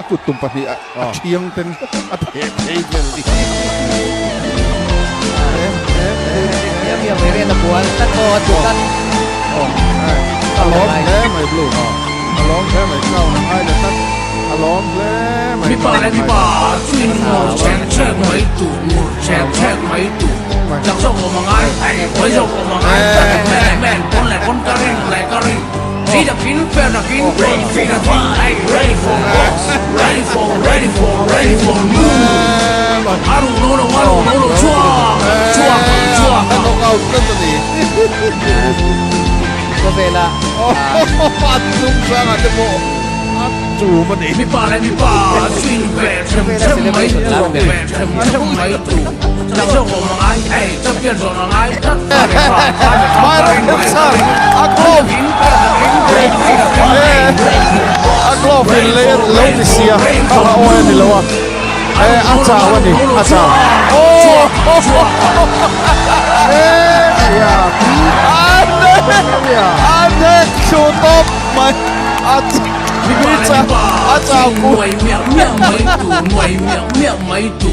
aku tumpat ni tiang ten atau hejel di. Dia beri ada buat tak kau bukan. Along le mai blue. Along le mai kau nang ai dah tak. Along le mai. Mi ba, swing mur check mai tu, mur check mai tu. Chẳng sao của mga ai, bây giờ của mga ai, men con lại con karin. Đi đập kín, fair đập kín, ready đập kín, ay ready for box, ready for move. Aru no, chua. Ano kau tu ni? Có về là. Atung sangat demo. Atu mana? Mi ba, swing về, chậm mấy tu. Chẳng sao của mga ai, chấp nhận rồi mga ai, tất cả để phá. Ako Finlay Lautisia Oya ni lawa acawa ni acawa ande shutop mai miệng mấy tủ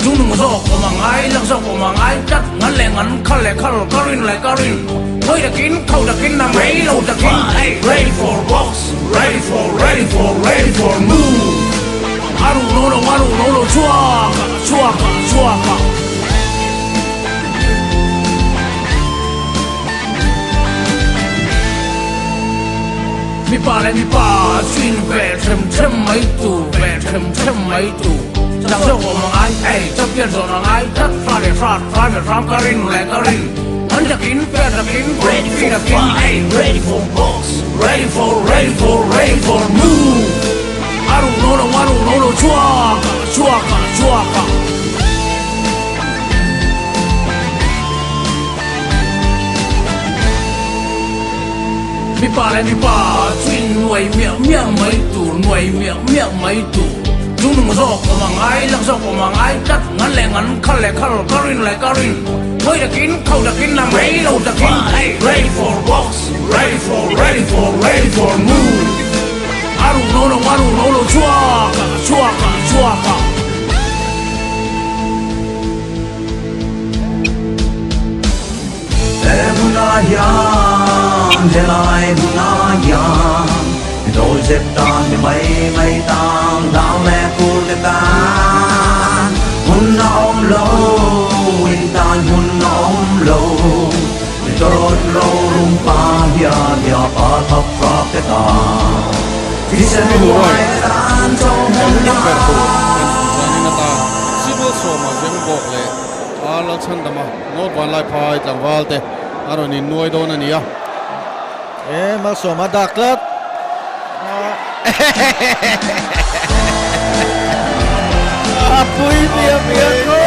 chúng đừng có của mà ai lăng sao của mà ai chắc ngắn lẹ ngắn khăn lẹ karin hơi đã kín khâu đã kín nằm mấy lâu đã kín ready for box ready for move aru no chua cả mi ba swing về chậm mấy tủ chẳng sao của mà ai chấp nhận rồi là ai chắc pha để phá karin anh đã kín ready for box ready for move aru no chua cả mi ba swing nuôi miệng mấy tủ chúng đừng có của mà ai lăng sao của mà ai chắc ngắn lẹ ngắn khăn lẹ karin hơi đã kín khâu đã kín nằm mấy lâu đã kín ready for box ready for move aru no chua cả đôi dép tan thì mây tang đau mẹ cô để tan hun ôm lâu in tan hun ôm lâu để đốt lâu rung pa bia pa thắp phá cái ta khi sẽ ngoài tan trong hôm nay civil soma jeng bok le ala chan dama no van lai phai tangwal te aro ni nuai don ani a Mà soma daklat. Apoi dia ko.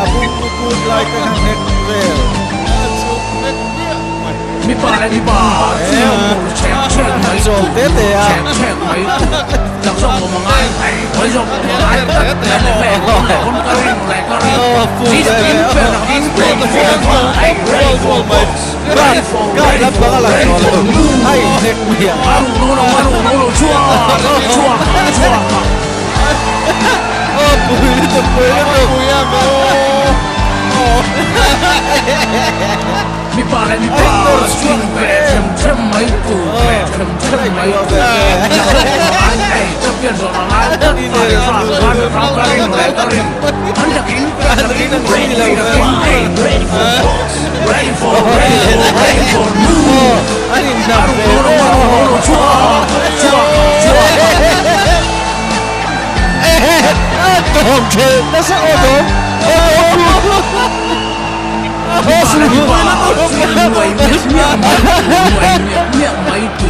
Abu puput like a neck well. mi ba check mấy Rồi tết thì check mấy chẳng sao của mà ai bây giờ của mà ai tất cả để mẹ con karin đi đập kín fair đập kín ready for box ready for move hay neck bia. no chua mi ba swing về chậm mấy tủ mấy ai chấp nhận rồi là ai tất phải phá karin anh đã kín ready for box ready for move Anh nằm no chua Tom chơi nó sẽ ô tô. miệng mấy tủ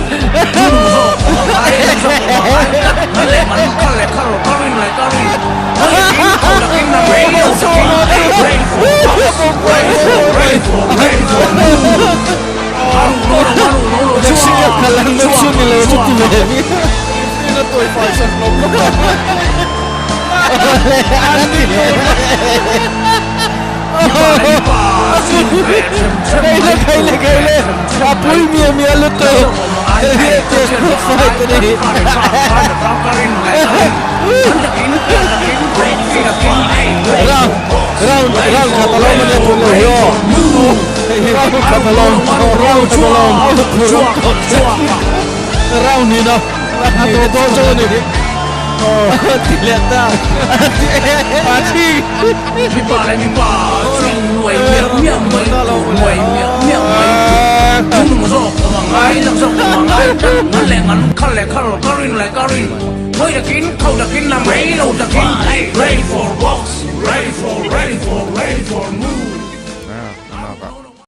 Kaile apui mia luto fight ni round katalong man tu lo yo round katalong round ni na to to ni tileta pati mi pa chuyên nuôi miệng mấy tủ nuôi miệng mấy tủ chúng nó rộp của mga ai lăng rộp của mga ai ngắn lẹ ngắn khăn lẹ khăn carin hơi đã kín khâu đã kín làm mấy lâu đã kín ready for box ready for move